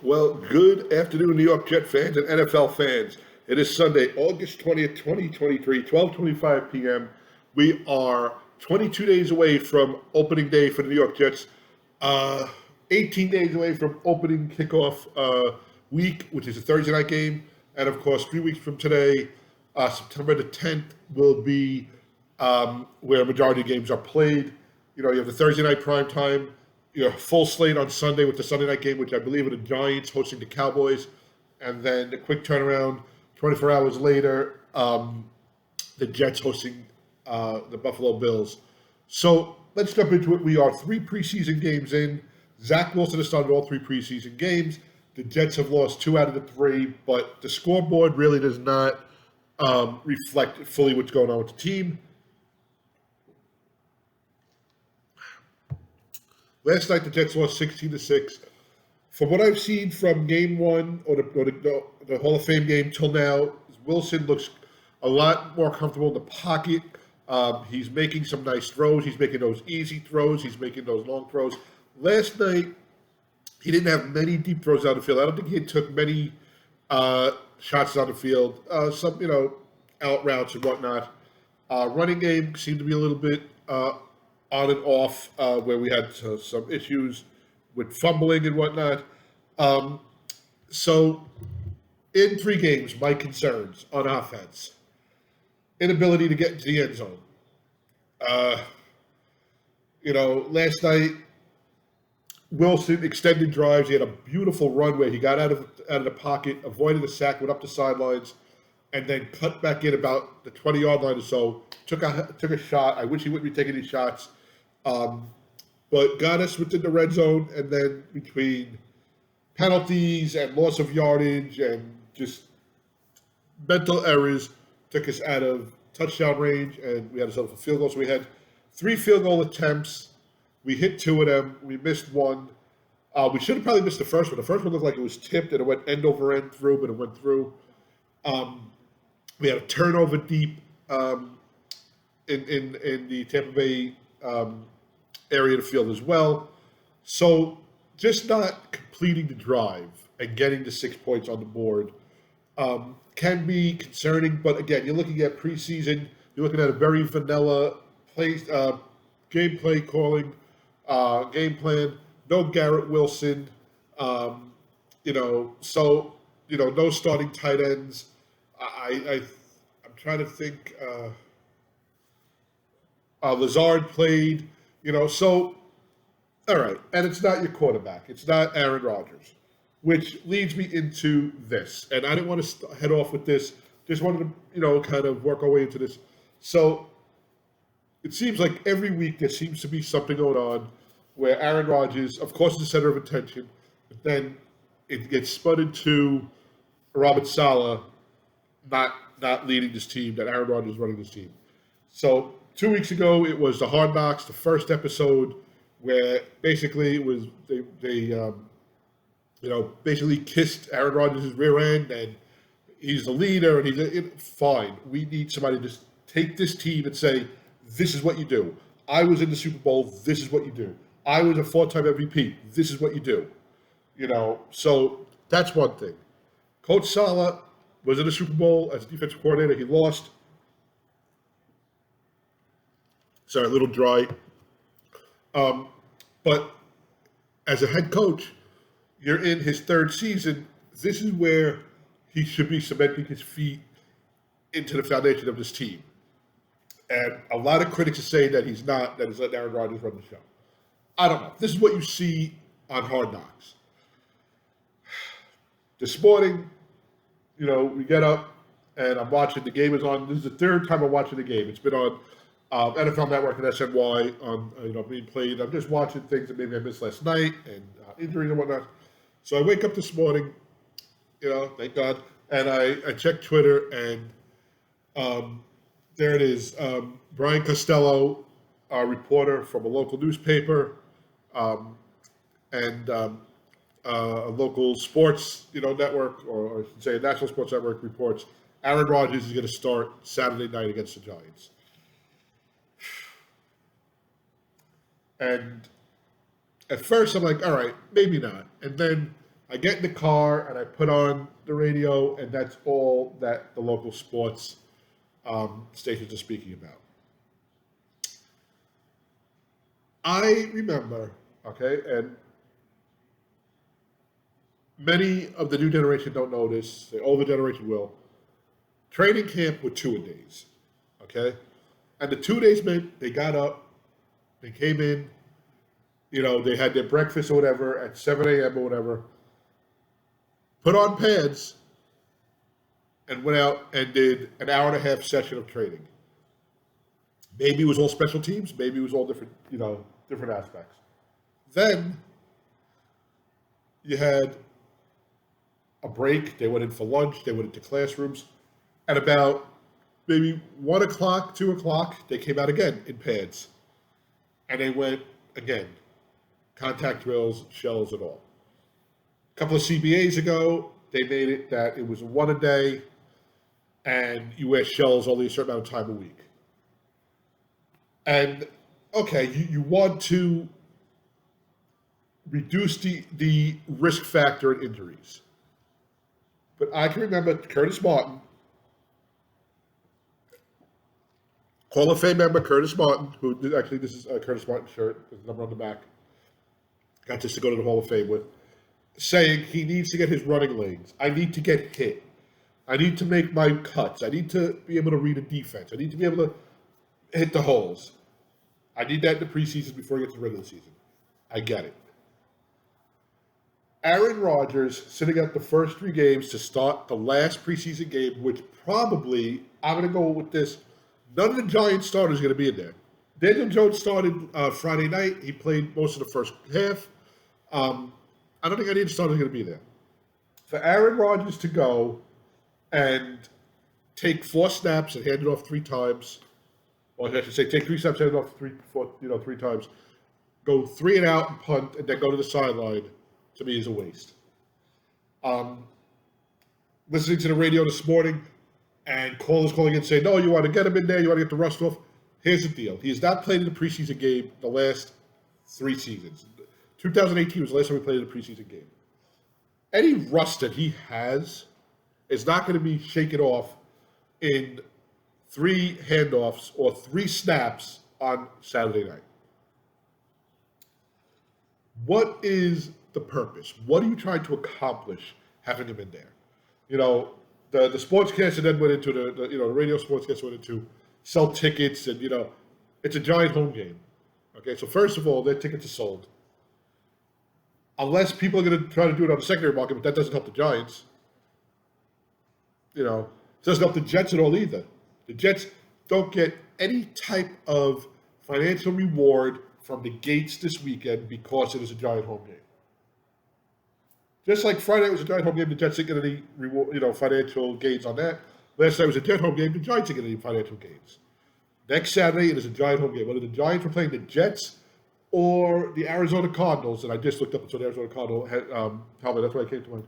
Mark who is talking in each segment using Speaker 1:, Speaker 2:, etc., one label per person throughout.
Speaker 1: Well, good afternoon, New York Jet fans and NFL fans. It is Sunday, August 20th, 2023, 12:25 p.m. We are 22 days away from opening day for the New York Jets, uh, 18 days away from opening kickoff week, which is a Thursday night game. And of course, 3 weeks from today, September the 10th, will be where a majority of games are played. You know, you have the Thursday night prime time, you know, full slate on Sunday with the Sunday night game, which I believe are the Giants hosting the Cowboys, and then a quick turnaround 24 hours later, the Jets hosting the Buffalo Bills. So let's jump into it. We are 3 preseason games in. Zach Wilson has started all 3 preseason games. The Jets have lost 2 out of the 3, but the scoreboard really does not reflect fully what's going on with the team. Last night, the Jets lost 16-6. From what I've seen from Game One or the Hall of Fame game till now, Wilson looks a lot more comfortable in the pocket. He's making some nice throws. He's making those easy throws. He's making those long throws. Last night, he didn't have many deep throws out of the field. I don't think he took many shots on the field. Some, out routes and whatnot. Running game seemed to be a little bit on and off, where we had some issues with fumbling and whatnot. So, in 3 games, my concerns on offense: inability to get into the end zone. Last night, Wilson extended drives. He had a beautiful run where he got out of the pocket, avoided the sack, went up the sidelines, and then cut back in about the 20-yard line or so. Took a shot. I wish he wouldn't be taking these shots, but got us within the red zone. And then between penalties and loss of yardage and just mental errors, took us out of touchdown range, and we had to settle for field goals. So we had 3 field goal attempts. We hit 2 of them. We missed 1. We should have probably missed the first one. The first one looked like it was tipped and it went end over end through, but it went through. We had a turnover deep in the Tampa Bay area of the field as well. So just not completing the drive and getting the 6 points on the board can be concerning. But again, you're looking at preseason. You're looking at a very vanilla gameplay calling, game plan. No Garrett Wilson. No starting tight ends. I'm trying to think. Lazard played, so, all right. And it's not your quarterback. It's not Aaron Rodgers, which leads me into this. And I didn't want to head off with this. Just wanted to, kind of work our way into this. So it seems like every week there seems to be something going on where Aaron Rodgers, of course, is the center of attention, but then it gets spun into Robert Saleh not leading this team, that Aaron Rodgers is running this team. So 2 weeks ago, it was the Hard Knocks, the first episode, where basically it was they basically kissed Aaron Rodgers' rear end, and he's the leader, and he's fine. We need somebody to just take this team and say, this is what you do. I was in the Super Bowl. This is what you do. I was a 4-time MVP. This is what you do. So that's one thing. Coach Saleh was in the Super Bowl as a defensive coordinator. He lost. Sorry, a little dry. But as a head coach, you're in his 3rd season. This is where he should be cementing his feet into the foundation of this team. And a lot of critics are saying that he's not, that he's letting Aaron Rodgers run the show. I don't know. This is what you see on Hard Knocks. This morning, we get up and I'm watching. The game is on. This is the 3rd time I'm watching the game. It's been on NFL Network and SNY being played. I'm just watching things that maybe I missed last night and injuries and whatnot. So I wake up this morning, thank God, and I check Twitter, and there it is. Brian Costello, a reporter from a local newspaper, and a local sports network, or I should say a national sports network, reports Aaron Rodgers is going to start Saturday night against the Giants. And at first I'm like, all right, maybe not. And then I get in the car and I put on the radio, and that's all that the local sports stations are speaking about. I remember, okay, and many of the new generation don't know this. The older generation will. Training camp were 2-a-days, okay, and the 2 days meant they got up, they came in, they had their breakfast or whatever at 7 a.m. or whatever, put on pads, and went out and did an hour and a half session of training. Maybe it was all special teams, maybe it was all different, different aspects. Then you had a break, they went in for lunch, they went into classrooms. At about maybe 1 o'clock, 2 o'clock, they came out again in pads. And they went again. Contact drills, shells, and all. A couple of CBAs ago, they made it that it was one a day, and you wear shells only a certain amount of time a week. And, okay, you want to reduce the risk factor in injuries. But I can remember Curtis Martin, Hall of Fame member Curtis Martin, who actually, this is a Curtis Martin shirt, there's a number on the back. Got this to go to the Hall of Fame with, saying he needs to get his running lanes. I need to get hit. I need to make my cuts. I need to be able to read a defense. I need to be able to hit the holes. I need that in the preseason before I get to the regular season. I get it. Aaron Rodgers sitting out the first 3 games to start the last preseason game, which probably, I'm going to go with this, none of the Giants starters are going to be in there. Daniel Jones started Friday night. He played most of the first half. I don't think any of the starters are going to be there. For Aaron Rodgers to go and take 4 snaps and hand it off 3 times, or I should say take 3 snaps, hand it off 3 times, go 3 and out and punt, and then go to the sideline, to me is a waste. Listening to the radio this morning, and callers calling in saying, no, you want to get him in there, you want to get the rust off. Here's the deal. He has not played in a preseason game the last 3 seasons. 2018 was the last time he played in a preseason game. Any rust that he has is not going to be shaken off in 3 handoffs or 3 snaps on Saturday night. What is the purpose? What are you trying to accomplish having him in there? The sportscaster then went into the radio sportscaster went into sell tickets, and it's a Giant home game. Okay, so first of all, their tickets are sold. Unless people are going to try to do it on the secondary market, but that doesn't help the Giants. It doesn't help the Jets at all either. The Jets don't get any type of financial reward from the gates this weekend because it is a Giant home game. Just like Friday was a Giant home game, the Jets didn't get any reward, financial gains on that. Last night was a Jet home game, the Giants didn't get any financial gains. Next Saturday, it is a Giant home game. Whether the Giants were playing the Jets or the Arizona Cardinals, and I just looked up and saw the Arizona Cardinals helmet, that's why I came to mind.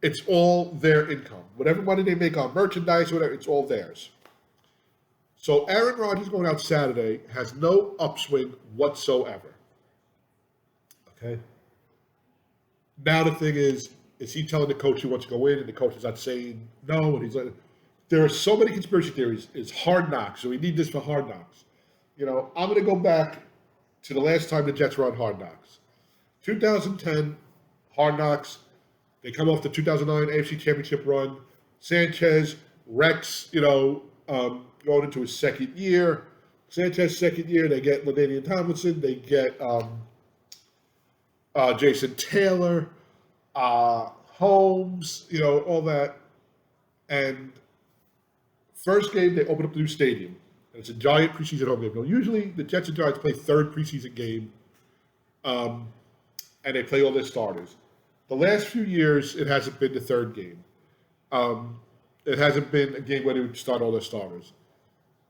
Speaker 1: It's all their income. Whatever money they make on merchandise, whatever, it's all theirs. So Aaron Rodgers going out Saturday has no upswing whatsoever. Okay? Now the thing is he telling the coach he wants to go in, and the coach is not saying no, and he's like, there are so many conspiracy theories. It's Hard Knocks, so we need this for Hard Knocks. I'm going to go back to the last time the Jets were on Hard Knocks. 2010, Hard Knocks, they come off the 2009 AFC Championship run. Sanchez, Rex, going into his second year. Sanchez, second year, they get LaDainian Tomlinson, they get Jason Taylor, Holmes, all that. And first game, they open up the new stadium. And it's a Giant preseason home game. Now, usually, the Jets and Giants play 3rd preseason game, and they play all their starters. The last few years, it hasn't been the 3rd game. It hasn't been a game where they would start all their starters.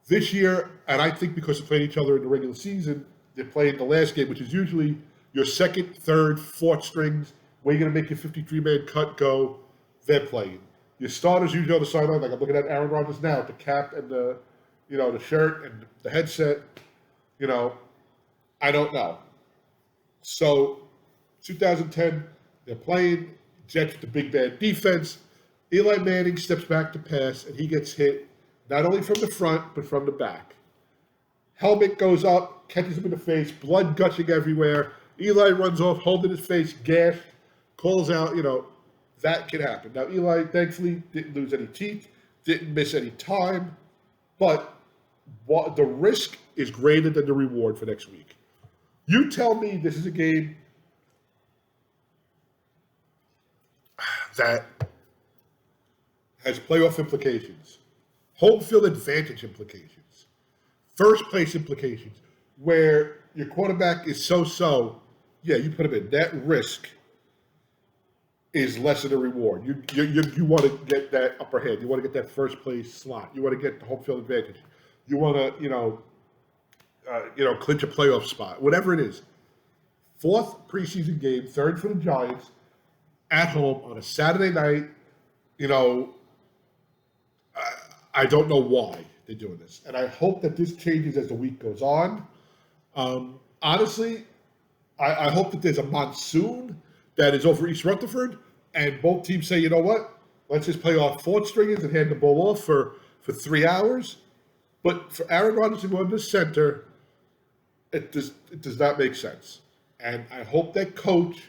Speaker 1: This year, and I think because they played each other in the regular season, they're playing the last game, which is usually your 2nd, 3rd, 4th strings, where you're going to make your 53-man cut go, they're playing. Your starters usually on the sideline, like I'm looking at Aaron Rodgers now, the cap and the shirt and the headset, I don't know. So 2010, They're playing Jets with the big bad defense. Eli Manning steps back to pass, and he gets hit not only from the front, but from the back. Helmet goes up, catches him in the face, blood gushing everywhere. Eli runs off, holding his face, gashed, calls out, that can happen. Now, Eli, thankfully, didn't lose any teeth, didn't miss any time, but the risk is greater than the reward for next week. You tell me this is a game that has playoff implications, home field advantage implications, first place implications, where your quarterback is so-so, yeah, you put him in. That risk is less than the reward. You want to get that upper hand. You want to get that first place slot. You want to get the home field advantage. You want to, clinch a playoff spot, whatever it is. Fourth preseason game, third for the Giants, at home on a Saturday night. I don't know why they're doing this, and I hope that this changes as the week goes on. Honestly, I hope that there's a monsoon that is over East Rutherford, and both teams say, you know what, let's just play off fourth stringers and hand the ball off for 3 hours. But for Aaron Rodgers to go under center, it does not make sense. And I hope that coach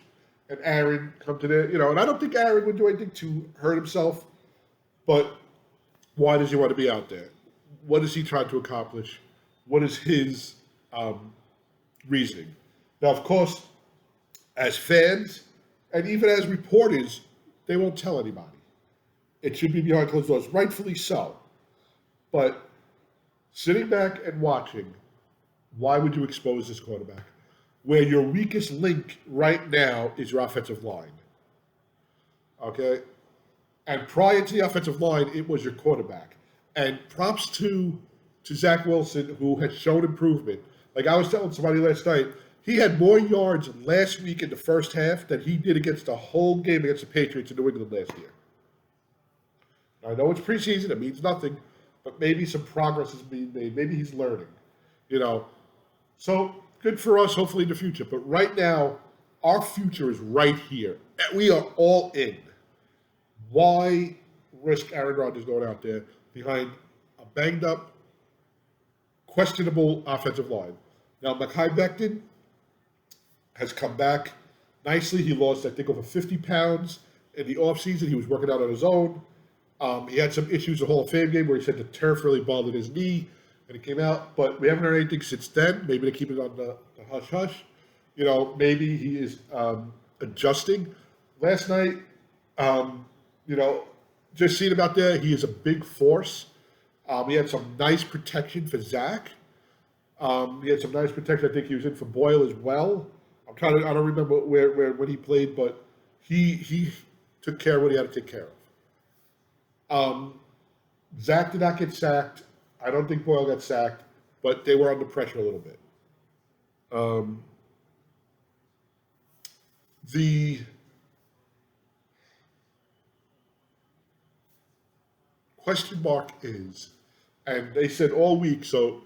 Speaker 1: and Aaron come to and I don't think Aaron would do anything to hurt himself, but why does he want to be out there? What is he trying to accomplish? What is his reasoning? Now, of course, as fans and even as reporters, they won't tell anybody. It should be behind closed doors, rightfully so. But sitting back and watching, why would you expose this quarterback? Where your weakest link right now is your offensive line. Okay? And prior to the offensive line, it was your quarterback. And props to Zach Wilson, who has shown improvement. Like I was telling somebody last night, he had more yards last week in the first half than he did against the whole game against the Patriots in New England last year. I know it's preseason, it means nothing, but maybe some progress is being made. Maybe he's learning, So good for us, hopefully in the future. But right now, our future is right here. We are all in. Why risk Aaron Rodgers going out there behind a banged up, questionable offensive line? Now, Mekhi Becton has come back nicely. He lost, I think, over 50 pounds in the offseason. He was working out on his own. He had some issues in the Hall of Fame game where he said the turf really bothered his knee, and it came out. But we haven't heard anything since then. Maybe they keep it on the hush-hush. Maybe he is adjusting. Last night, just seeing him out there, he is a big force. He had some nice protection for Zach. He had some nice protection. I think he was in for Boyle as well. I don't remember when he played, but he took care of what he had to take care of. Zach did not get sacked. I don't think Boyle got sacked, but they were under pressure a little bit. The question mark is, and they said all week, so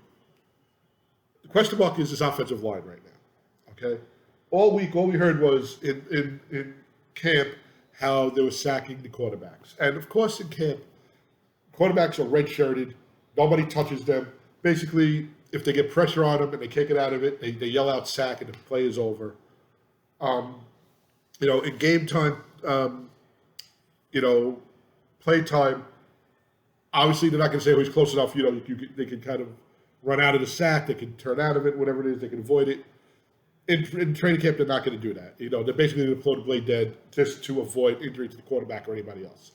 Speaker 1: the question mark is this offensive line right now, okay? All week, all we heard was in camp how they were sacking the quarterbacks. And of course in camp, quarterbacks are red-shirted. Nobody touches them. Basically, if they get pressure on them and they can't get out of it, they yell out sack and the play is over. In game time, play time, obviously they're not going to say, oh, he's close enough. They can kind of run out of the sack. They can turn out of it, whatever it is. They can avoid it. In training camp, they're not going to do that. They're basically going to play the blade dead just to avoid injury to the quarterback or anybody else.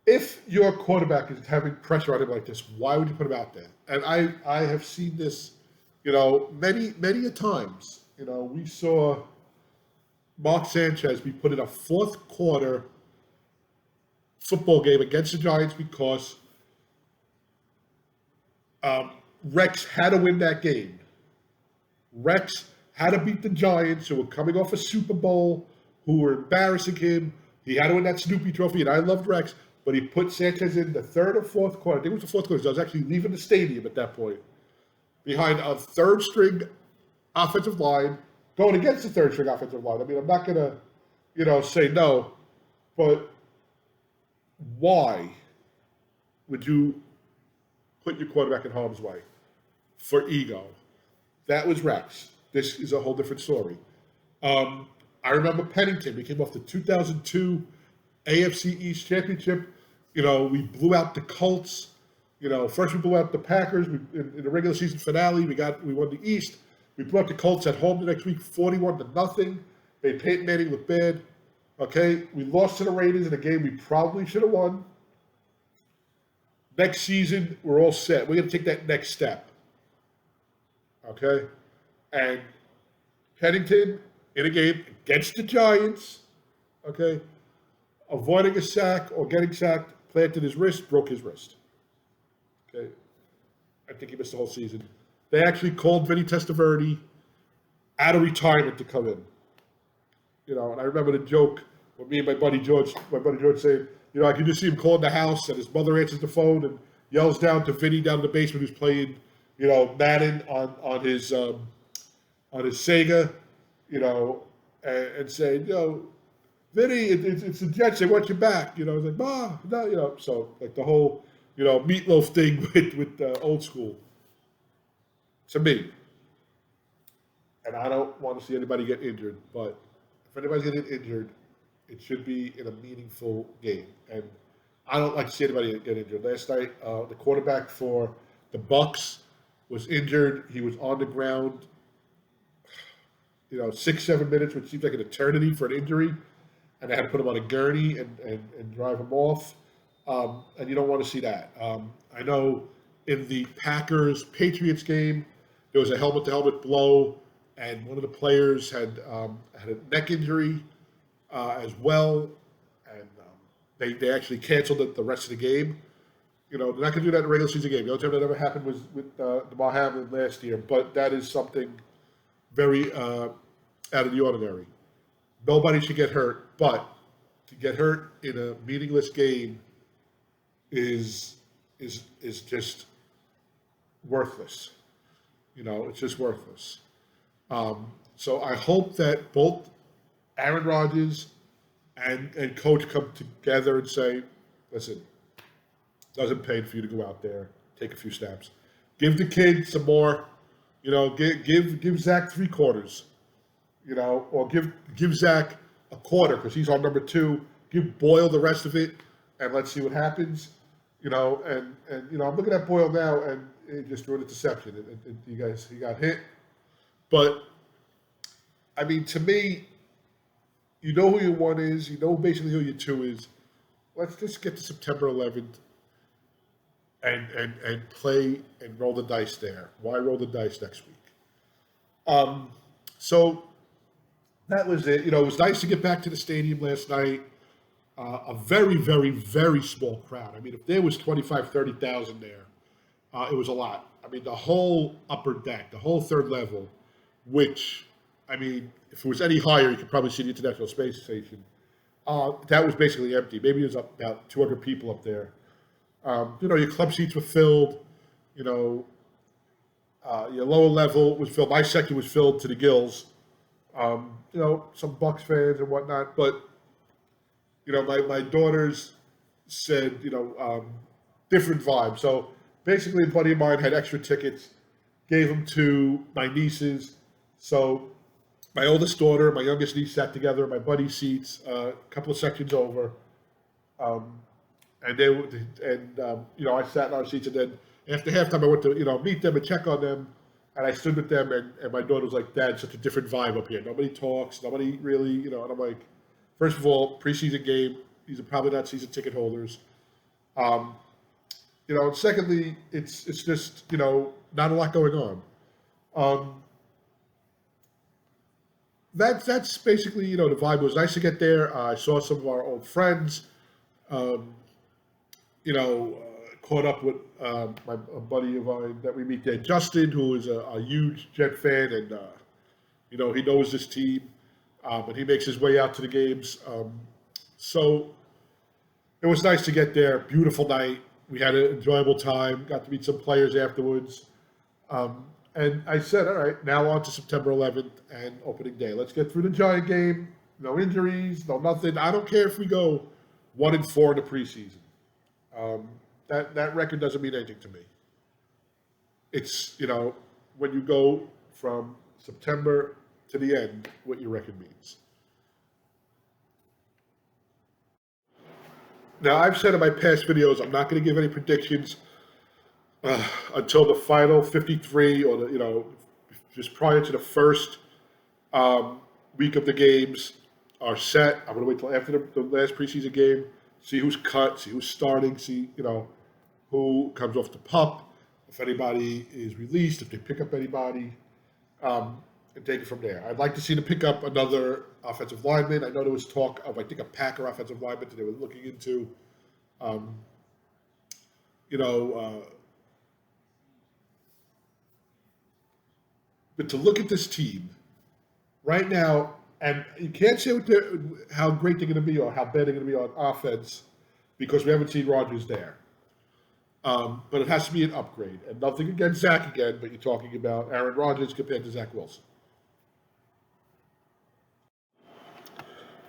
Speaker 1: If your quarterback is having pressure on him like this, why would you put him out there? And I have seen this, many a times. We saw Mark Sanchez be put in a fourth quarter football game against the Giants because Rex had to win that game. Rex had to beat the Giants, who were coming off a Super Bowl, who were embarrassing him. He had to win that Snoopy Trophy, and I loved Rex, but he put Sanchez in the third or fourth quarter. I think it was the fourth quarter, so I was actually leaving the stadium at that point, behind a third-string offensive line, going against the third-string offensive line. I mean, I'm not going to say no. But why would you put your quarterback in harm's way for ego? That was Rex. This is a whole different story. I remember Pennington. We came off the 2002 AFC East Championship. We blew out the Colts. First we blew out the Packers in the regular season finale. We won the East. We blew out the Colts at home the next week, 41-0. Made Peyton Manning look bad. Okay, we lost to the Raiders in a game we probably should have won. Next season, we're all set. We're going to take that next step. Okay, and Pennington in a game against the Giants. Okay, avoiding a sack or getting sacked, planted his wrist, broke his wrist. Okay, I think he missed the whole season. They actually called Vinny Testaverde out of retirement to come in. And I remember the joke with me and my buddy George saying, I can just see him calling the house and his mother answers the phone and yells down to Vinny down in the basement who's playing, Madden on his Sega, and saying, Vinny, it's the Jets, they want you back. It's like, no, so like the whole, meatloaf thing with old school. To me, and I don't want to see anybody get injured, but if anybody's getting injured, it should be in a meaningful game. And I don't like to see anybody get injured. Last night, the quarterback for the Bucks was injured. He was on the ground, 6-7 minutes, which seems like an eternity for an injury. And they had to put him on a gurney and drive him off. And you don't want to see that. I know in the Packers-Patriots game, there was a helmet-to-helmet blow, and one of the players had a neck injury as well, and they actually canceled the rest of the game. They're not going to do that in a regular season game. The only time that ever happened was with DeMar Hamlin last year, but that is something very out of the ordinary. Nobody should get hurt, but to get hurt in a meaningless game is just worthless. It's just worthless. So I hope that both Aaron Rodgers and coach come together and say, listen, it doesn't pay for you to go out there, take a few snaps. Give the kid some more, give Zach 3 quarters, or give Zach a quarter because he's on number 2. Give Boyle the rest of it, and let's see what happens. And I'm looking at Boyle now, and he just threw an interception. He got hit. But, I mean, to me, you know who your 1 is. You know basically who your 2 is. Let's just get to September 11th and play and roll the dice there. Why roll the dice next week? So that was it. It was nice to get back to the stadium last night. A very, very, very small crowd. I mean, if there was 25,000, 30,000 there, it was a lot. I mean, the whole upper deck, the whole third level, which, I mean, if it was any higher, you could probably see the International Space Station. That was basically empty. Maybe there was about 200 people up there. Your club seats were filled. Your lower level was filled. My section was filled to the gills. Some Bucks fans and whatnot. But, my daughters said, different vibe. So basically, a buddy of mine had extra tickets, gave them to my nieces. So my oldest daughter, my youngest niece sat together in my buddy's seats, a couple of sections over. I sat in our seats, and then after halftime, I went to, meet them and check on them. And I stood with them, and my daughter was like, Dad, such a different vibe up here. Nobody talks, nobody really, and I'm like, first of all, preseason game, these are probably not season ticket holders. And secondly, it's just, not a lot going on. That's basically, the vibe. It was nice to get there. I saw some of our old friends, caught up with a buddy of mine that we meet there, Justin, who is a huge Jet fan, and, he knows this team, and he makes his way out to the games. So it was nice to get there. Beautiful night. We had an enjoyable time, got to meet some players afterwards. And I said, all right, now on to September 11th and opening day. Let's get through the Giant game. no injuries, no nothing. I don't care if we go 1-4 in the preseason. Um, that record doesn't mean anything to me. It's when you go from September to the end, what your record means. Now, I've said in my past videos, I'm not going to give any predictions until the final 53 or just prior to the first week of the games are set. I'm going to wait till after the last preseason game, see who's cut, see who's starting, see who comes off the pup, if anybody is released, if they pick up anybody, and take it from there. I'd like to see them pick up another offensive lineman. I know there was talk of, I think, a Packer offensive lineman that they were looking into. You know, but to look at this team right now, and you can't say how great they're going to be or how bad they're going to be on offense because we haven't seen Rodgers there. But it has to be an upgrade. And nothing against Zach again, but you're talking about Aaron Rodgers compared to Zach Wilson.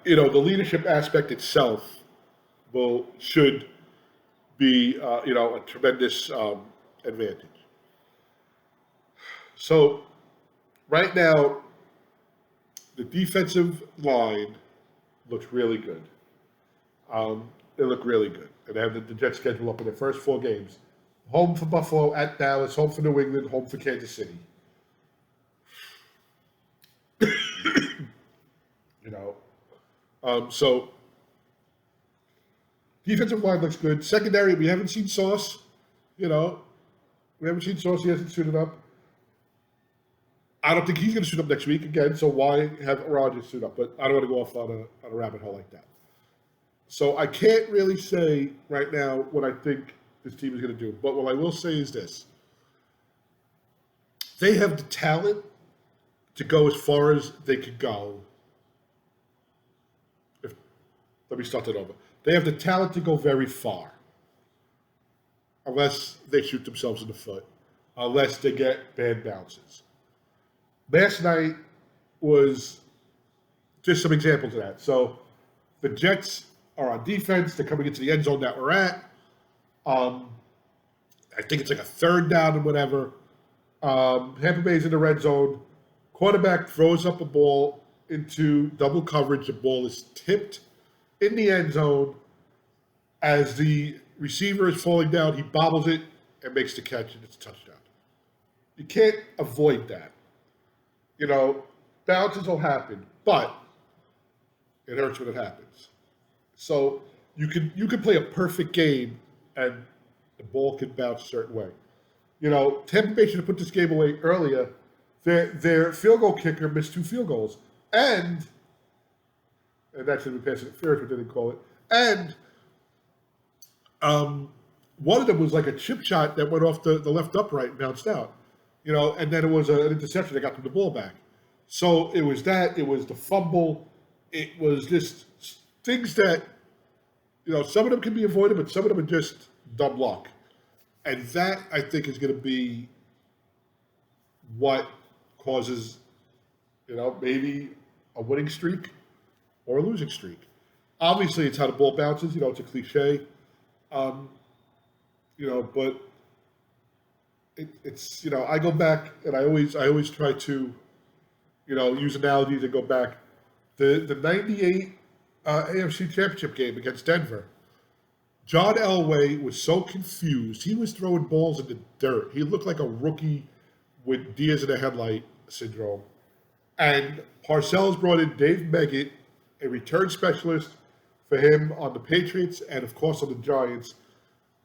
Speaker 1: The leadership aspect itself should be, a tremendous advantage. So right now, the defensive line looks really good. They look really good. And they have the Jets schedule up in their first 4 games. Home for Buffalo, at Dallas, home for New England, home for Kansas City. So defensive line looks good. Secondary, we haven't seen Sauce. We haven't seen Sauce. He hasn't suited up. I don't think he's going to suit up next week again. So why have Rodgers suit up? But I don't want to go off on a rabbit hole like that. So I can't really say right now what I think this team is going to do. But what I will say is this. They have the talent to go as far as they could go. Let me start that over. They have the talent to go very far. Unless they shoot themselves in the foot. Unless they get bad bounces. Last night was just some examples of that. So the Jets are on defense. They're coming into the end zone that we're at. I think it's like a 3rd down and whatever. Tampa Bay's in the red zone. Quarterback throws up a ball into double coverage. The ball is tipped in the end zone. As the receiver is falling down, he bobbles it and makes the catch, and it's a touchdown. You can't avoid that. Bounces will happen, but it hurts when it happens. So you could play a perfect game and the ball can bounce a certain way. Tampa Bay should have put this game away earlier. Their field goal kicker missed 2 field goals. And that should be pass interference, but they didn't call it. And one of them was like a chip shot that went off the left upright and bounced out. And then it was an interception that got them the ball back. So it was that. It was the fumble. It was just things that, some of them can be avoided, but some of them are just dumb luck. And that, I think, is going to be what causes, maybe a winning streak or a losing streak. Obviously, it's how the ball bounces. It's a cliche. But it's I go back and I always try to, use analogies and go back. The 98 AFC Championship game against Denver. John Elway was so confused. He was throwing balls in the dirt. He looked like a rookie with Diaz in the headlight syndrome. And Parcells brought in Dave Meggett, a return specialist for him on the Patriots and, of course, on the Giants.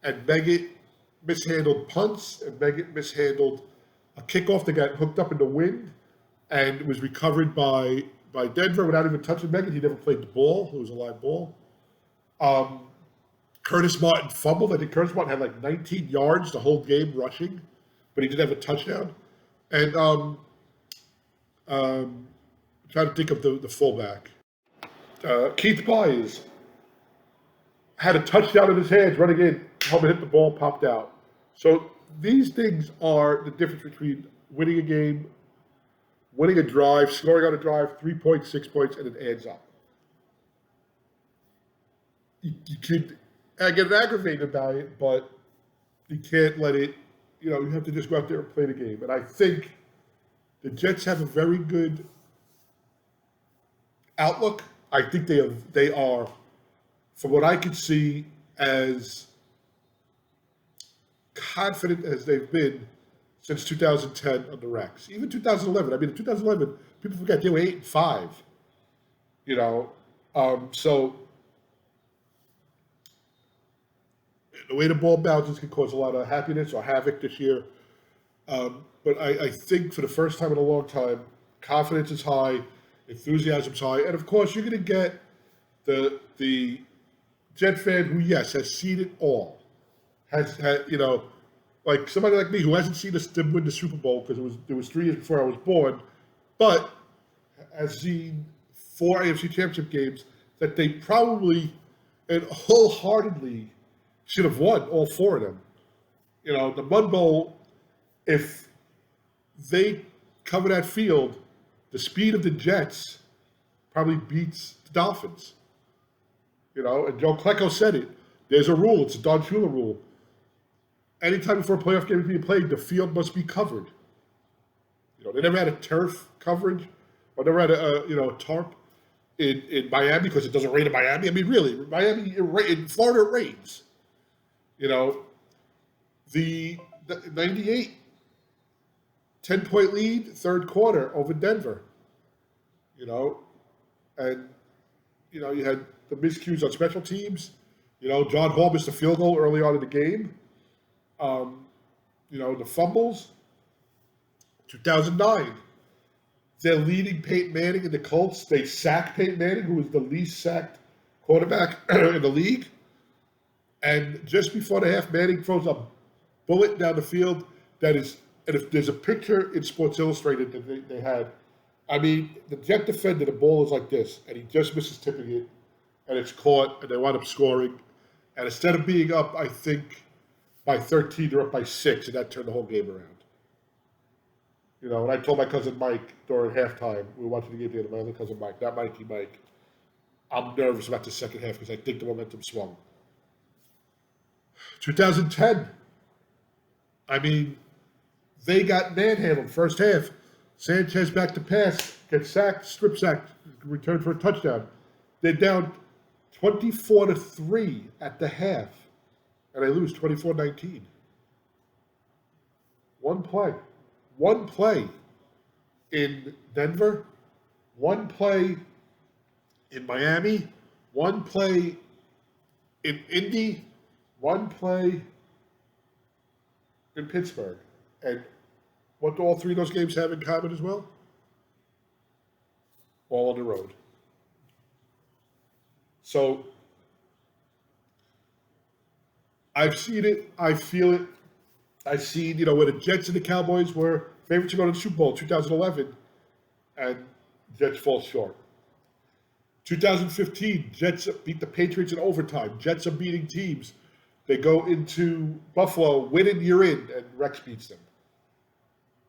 Speaker 1: And Meggett mishandled punts, and Meggett mishandled a kickoff that got hooked up in the wind and was recovered by Denver without even touching Meggett. He never played the ball. It was a live ball. Curtis Martin fumbled. I think Curtis Martin had like 19 yards the whole game rushing, but he didn't have a touchdown. And I'm trying to think of the fullback. Keith Byers had a touchdown in his hands running in, helping hit the ball, popped out. So these things are the difference between winning a game, winning a drive, scoring on a drive, 3 points, 6 points, and it adds up. you could get aggravated by it, but you can't let it. You have to just go out there and play the game. And I think the Jets have a very good outlook. I think they are, from what I can see, as confident as they've been since 2010 under Rex. Even 2011. I mean, in 2011, people forget they were 8-5. You know, so the way the ball bounces can cause a lot of happiness or havoc this year. But I think for the first time in a long time, confidence is high, enthusiasm's high, and of course you're going to get the Jet fan who, yes, has seen it all, has had, like somebody like me who hasn't seen them win the Super Bowl because it was 3 years before I was born, but has seen 4 AFC Championship games that they probably and wholeheartedly should have won all 4 of them. The Mud Bowl, if they cover that field, the speed of the Jets probably beats the Dolphins. And Joe Klecko said it. There's a rule. It's a Don Shula rule. Anytime before a playoff game is being played, the field must be covered. They never had a turf coverage, or never had a tarp in Miami because it doesn't rain in Miami. I mean, really, Miami, in Florida, it rains. The 98 10-point lead, third quarter over Denver. And you had the miscues on special teams. John Hall missed a field goal early on in the game. The fumbles. 2009, they're leading Peyton Manning in the Colts. They sacked Peyton Manning, who was the least sacked quarterback in the league. And just before the half, Manning throws a bullet down the field that is, and if there's a picture in Sports Illustrated that they had, I mean, the Jet defender, the ball is like this, and he just misses tipping it, and it's caught, and they wind up scoring. And instead of being up, I think, by 13, they're up by 6, and that turned the whole game around. And I told my cousin Mike during halftime, we were watching the game together, my other cousin Mike, not Mikey, Mike, I'm nervous about the second half because I think the momentum swung. 2010, I mean, they got manhandled first half. Sanchez back to pass, gets sacked, strip sacked, returned for a touchdown. They're down 24-3 at the half, and they lose 24-19. One play in Denver, one play in Miami, one play in Indy, one play in Pittsburgh. And what do all 3 of those games have in common as well? All on the road. So I've seen it. I feel it. I've seen, where the Jets and the Cowboys were favorites to go to the Super Bowl 2011, and Jets fall short. 2015, Jets beat the Patriots in overtime. Jets are beating teams. They go into Buffalo, win and you're in, and Rex beats them.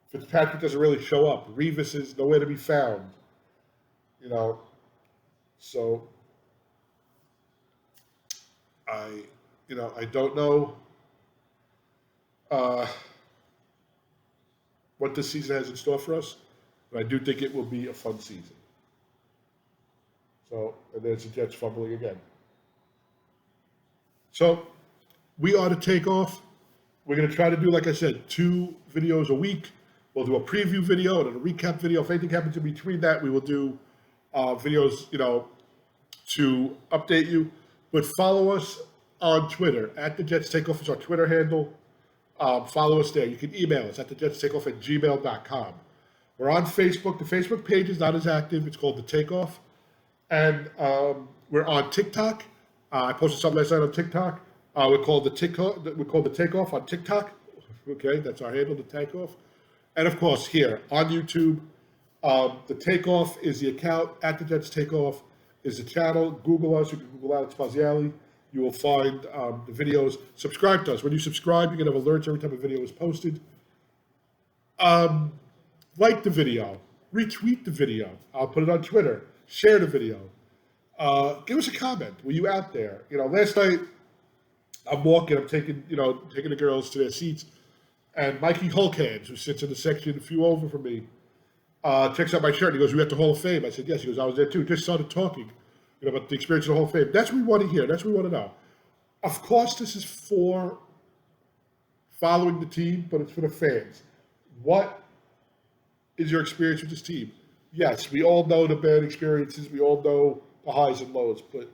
Speaker 1: Fitzpatrick doesn't really show up. Revis is nowhere to be found. So I don't know what this season has in store for us, but I do think it will be a fun season. So, and there's the Jets fumbling again. So, we are to take off. We're going to try to do, like I said, 2 videos a week. We'll do a preview video and a recap video. If anything happens in between that, we will do videos, to update you. But follow us on Twitter. At the Jets Takeoff is our Twitter handle. Follow us there. You can email us at thejets.takeoff@gmail.com. We're on Facebook. The Facebook page is not as active. It's called The Takeoff. And we're on TikTok. I posted something last night on TikTok. We're called The Takeoff on TikTok. Okay, that's our handle, The Takeoff. And of course, here on YouTube, The Takeoff is the account. At the Jets Takeoff is the channel. Google us. You can Google Alex Spaziali. You will find the videos. Subscribe to us. When you subscribe, you're going to have alerts every time a video is posted. Like the video. Retweet the video. I'll put it on Twitter. Share the video. Give us a comment. Were you out there? Last night I'm walking. I'm taking the girls to their seats, and Mikey Hulkhands, who sits in the section a few over from me, checks out my shirt. And he goes, "You at the Hall of Fame?" I said, "Yes." He goes, "I was there too." Just started talking, about the experience of the Hall of Fame. That's what we want to hear. That's what we want to know. Of course, this is for following the team, but it's for the fans. What is your experience with this team? Yes, we all know the bad experiences. We all know the highs and lows. But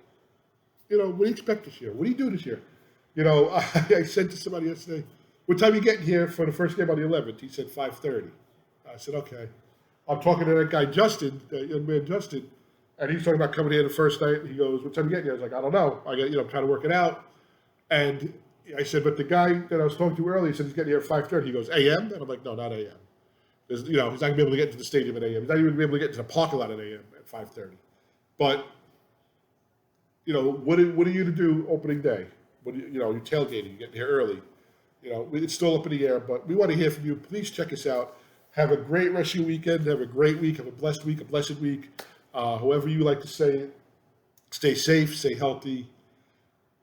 Speaker 1: what do you expect this year? What do you do this year? I said to somebody yesterday, "What time are you getting here for the first game on the 11th?" He said 5:30. I said, "Okay." I'm talking to that guy Justin, that young man Justin, and he's talking about coming here the first night. He goes, "What time are you getting here?" I was like, "I don't know. I got I'm trying to work it out." And I said, "But the guy that I was talking to earlier said he's getting here at 5:30." He goes, "AM?" And I'm like, "No, not AM. He's not going to be able to get into the stadium at AM. He's not even going to be able to get into the parking lot at AM at 5:30." But what are you to do opening day? What do you're tailgating, you're getting here early. It's still up in the air, but we want to hear from you. Please check us out. Have a great rest of your weekend. Have a great week. Have a blessed week, a blessed week. However you like to say it. Stay safe, stay healthy,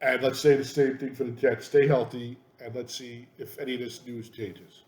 Speaker 1: and let's say the same thing for the Jets. Stay healthy, and let's see if any of this news changes.